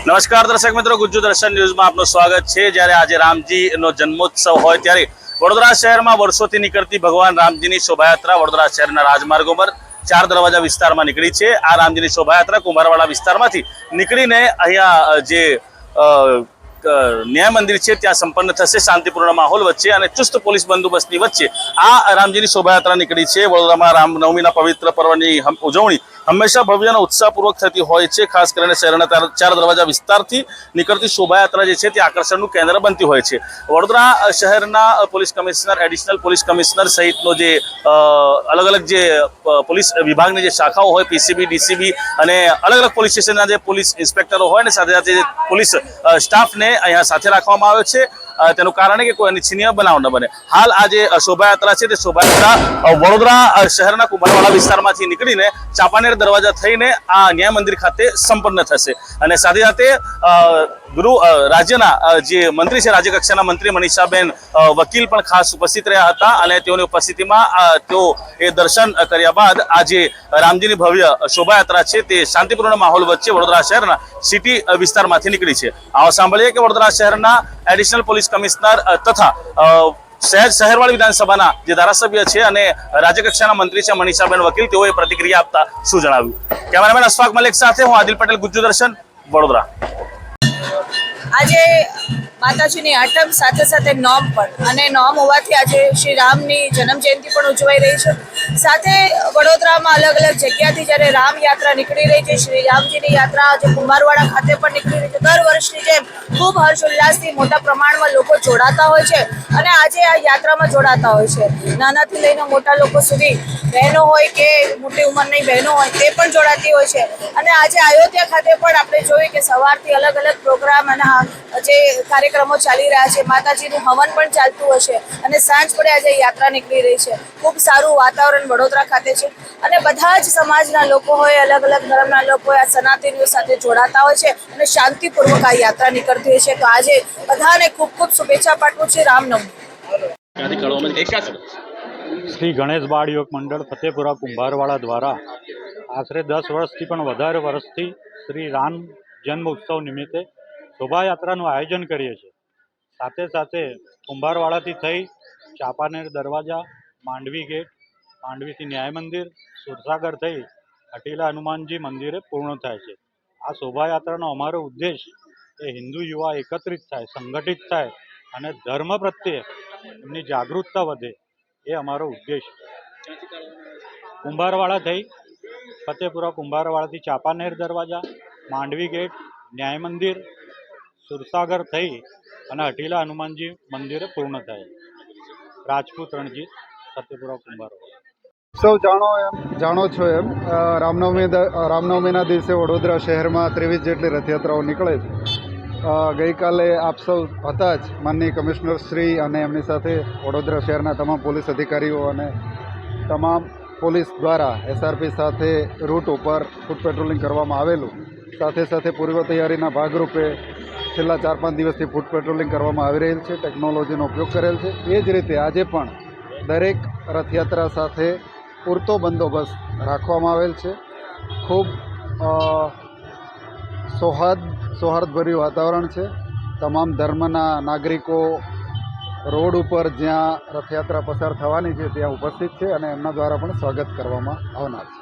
નમસ્કાર દર્શક મિત્રો, ગુજ્જુ દર્શન ન્યૂઝમાં આપનું સ્વાગત છે। જ્યારે આજે રામજીનો જન્મોત્સવ હોય ત્યારે વડોદરા શહેરમાં વર્ષોથી નીકળતી ભગવાન રામજીની શોભાયાત્રા વડોદરા શહેરના રાજમાર્ગો પર ચાર દરવાજા વિસ્તારમાં નીકળી છે। આ રામજીની શોભાયાત્રા કુંભારવાડા વિસ્તારમાંથી નીકળીને અહીંયા જે ન્યાય મંદિર છે ત્યાં સંપન્ન થશે। શાંતિપૂર્ણ માહોલ વચ્ચે અને ચુસ્ત પોલીસ બંદોબસ્તની વચ્ચે આ રામજીની શોભાયાત્રા નીકળી છે। વડોદરામાં રામનવમીના પવિત્ર પર્વની ઉજવણી હંમેશા ભવ્ય અને ઉત્સાહપૂર્વક થતી હોય છે। ખાસ કરીને શહેરના ચાર દરવાજા વિસ્તારથી નીકળતી શોભાયાત્રા જે છે તે આકર્ષણનું કેન્દ્ર બનતી હોય છે। વડોદરા શહેરના police commissioner, additional police commissioner સહિતનો જે અલગ અલગ જે પોલીસ વિભાગની જે શાખાઓ હોય, પીસીબી, ડીસીબી અને અલગ અલગ પોલીસ સ્ટેશનના જે પોલીસ ઇન્સ્પેક્ટરો હોય ને સાથે સાથે પોલીસ સ્ટાફને અહીંયા સાથે રાખવામાં આવ્યો છે। તેનું કારણ કે કોઈ અનિચ્છનીય બનાવ ન બને। હાલ આ જે શોભાયાત્રા છે તે શોભાયાત્રા વડોદરા શહેરના કુંભારવાડા વિસ્તારમાંથી નીકળીને ચાંપાનેર દરવાજા થઈને આ ન્યાય મંદિર ખાતે સંપન્ન થશે। અને સાથે સાથે રાજ્યના જે મંત્રી છે, રાજ્યકક્ષાના મંત્રી મનીષાબેન વકીલ પણ ખાસ ઉપસ્થિત રહ્યા હતા અને તેઓની ઉપસ્થિતિમાં તેઓ એ દર્શન કર્યા બાદ આ જે રામજીની ભવ્ય શોભાયાત્રા છે તે શાંતિપૂર્ણ માહોલ વચ્ચે વડોદરા શહેરના સિટી વિસ્તારમાંથી નીકળી છે। આવો સાંભળીએ કે વડોદરા શહેરના એડિશનલ પોલીસ કમિશનર તથા શહેરવાળી વિધાનસભાના જે ધારાસભ્ય છે અને રાજ્યકક્ષાના મંત્રી છે મનીષાબેન વકીલ, તેઓએ પ્રતિક્રિયા આપતા શું જણાવ્યું। કેમેરામેન અશફાક મલિક સાથે હું આદિલ પટેલ, ગુજ્જુ દર્શન, વડોદરા। આજે માતાજીની આઠમ સાથે સાથે નોમ પણ, અને નોમ હોવાથી આજે શ્રી રામની જન્મ જયંતિ પણ ઉજવાઈ રહી છે। સાથે વડોદરામાં અલગ અલગ જગ્યાથી જ્યારે રામ યાત્રા નીકળી રહી છે, શ્રી રામજીની યાત્રા આજે કુંભારવાડા ખાતે પણ નીકળી રહી છે। દર વર્ષની જેમ ખૂબ હર્ષોલ્લાસથી મોટા પ્રમાણમાં લોકો જોડાતા હોય છે અને આજે આ યાત્રામાં જોડાતા હોય છે। નાનાથી લઈને મોટા લોકો સુધી, બહેનો હોય કે મોટી ઉંમરની બહેનો હોય તે પણ જોડાતી હોય છે। અને આજે અયોધ્યા ખાતે પણ આપણે જોયું કે સવારથી અલગ અલગ પ્રોગ્રામ અને જે કાર્યક્રમો ચાલી રહ્યા છે, માતાજીનું હવન પણ ચાલતું હશે અને સાંજ પડે આજે યાત્રા નીકળી રહી છે। ખૂબ સારું વાતાવરણ વડોદરા ખાતે છે અને બધા જ સમાજના લોકો હોય, અલગ અલગ ધર્મના લોકો હોય, આ સનાતનીઓ સાથે જોડાતા હોય છે અને શાંતિપૂર્વક આ યાત્રા નીકળતી હોય છે। તો આજે બધાને ખૂબ ખૂબ શુભેચ્છા પાઠવું છે રામનવમી। શ્રી ગણેશ બાળ યોગ મંડળ ફતેપુરા કુંભારવાડા દ્વારા આશરે 10 વર્ષથી પણ વધારે વર્ષથી શ્રી રામ જન્મ ઉત્સવ નિમિત્તે શોભાયાત્રાનું આયોજન કરીએ છીએ। સાથે સાથે કુંભારવાડાથી થઈ ચાંપાનેર દરવાજા, માંડવી ગેટ, માંડવીથી ન્યાય મંદિર, સુરસાગર થઈ હટીલા હનુમાનજી મંદિરે પૂર્ણ થાય છે। આ શોભાયાત્રાનો અમારો ઉદ્દેશ એ હિન્દુ યુવા એકત્રિત થાય, સંગઠિત થાય અને ધર્મ પ્રત્યે એમની જાગૃતતા વધે, એ અમારો ઉદ્દેશ છે। કુંભારવાડા થઈ ફતેપુરા કુંભારવાડાથી ચાંપાનેર દરવાજા, માંડવી ગેટ, ન્યાય મંદિર, સુરસાગર થઈ અને હટીલા હનુમાનજી મંદિરે પૂર્ણ થાય। રાજપૂત રણજીત, ફતેપુરા કુંભારવાડા। સૌ જાણો છો એમ રામનવમીના દિવસે વડોદરા શહેરમાં 23 જેટલી રથયાત્રાઓ નીકળે છે। ગઈકાલે આપ સૌ હતા જ, માનનીય કમિશનર શ્રી અને એમની સાથે વડોદરા શહેરના તમામ પોલીસ અધિકારીઓ અને તમામ પોલીસ દ્વારા એસઆરપી સાથે રૂટ ઉપર ફૂટ પેટ્રોલિંગ કરવામાં આવેલું। સાથે સાથે પૂર્વ તૈયારીના ભાગરૂપે છેલ્લા 4-5 દિવસથી ફૂટ પેટ્રોલિંગ કરવામાં આવી રહેલ છે, ટેકનોલોજીનો ઉપયોગ કરેલ છે। એ જ રીતે આજે પણ દરેક રથયાત્રા સાથે પૂરતો બંદોબસ્ત રાખવામાં આવેલ છે। ખૂબ સૌહાર્દભર્યું વાતાવરણ છે। તમામ ધર્મના નાગરિકો રોડ ઉપર જ્યાં રથયાત્રા પસાર થવાની છે ત્યાં ઉપસ્થિત છે અને એમના દ્વારા પણ સ્વાગત કરવામાં આવનાર છે।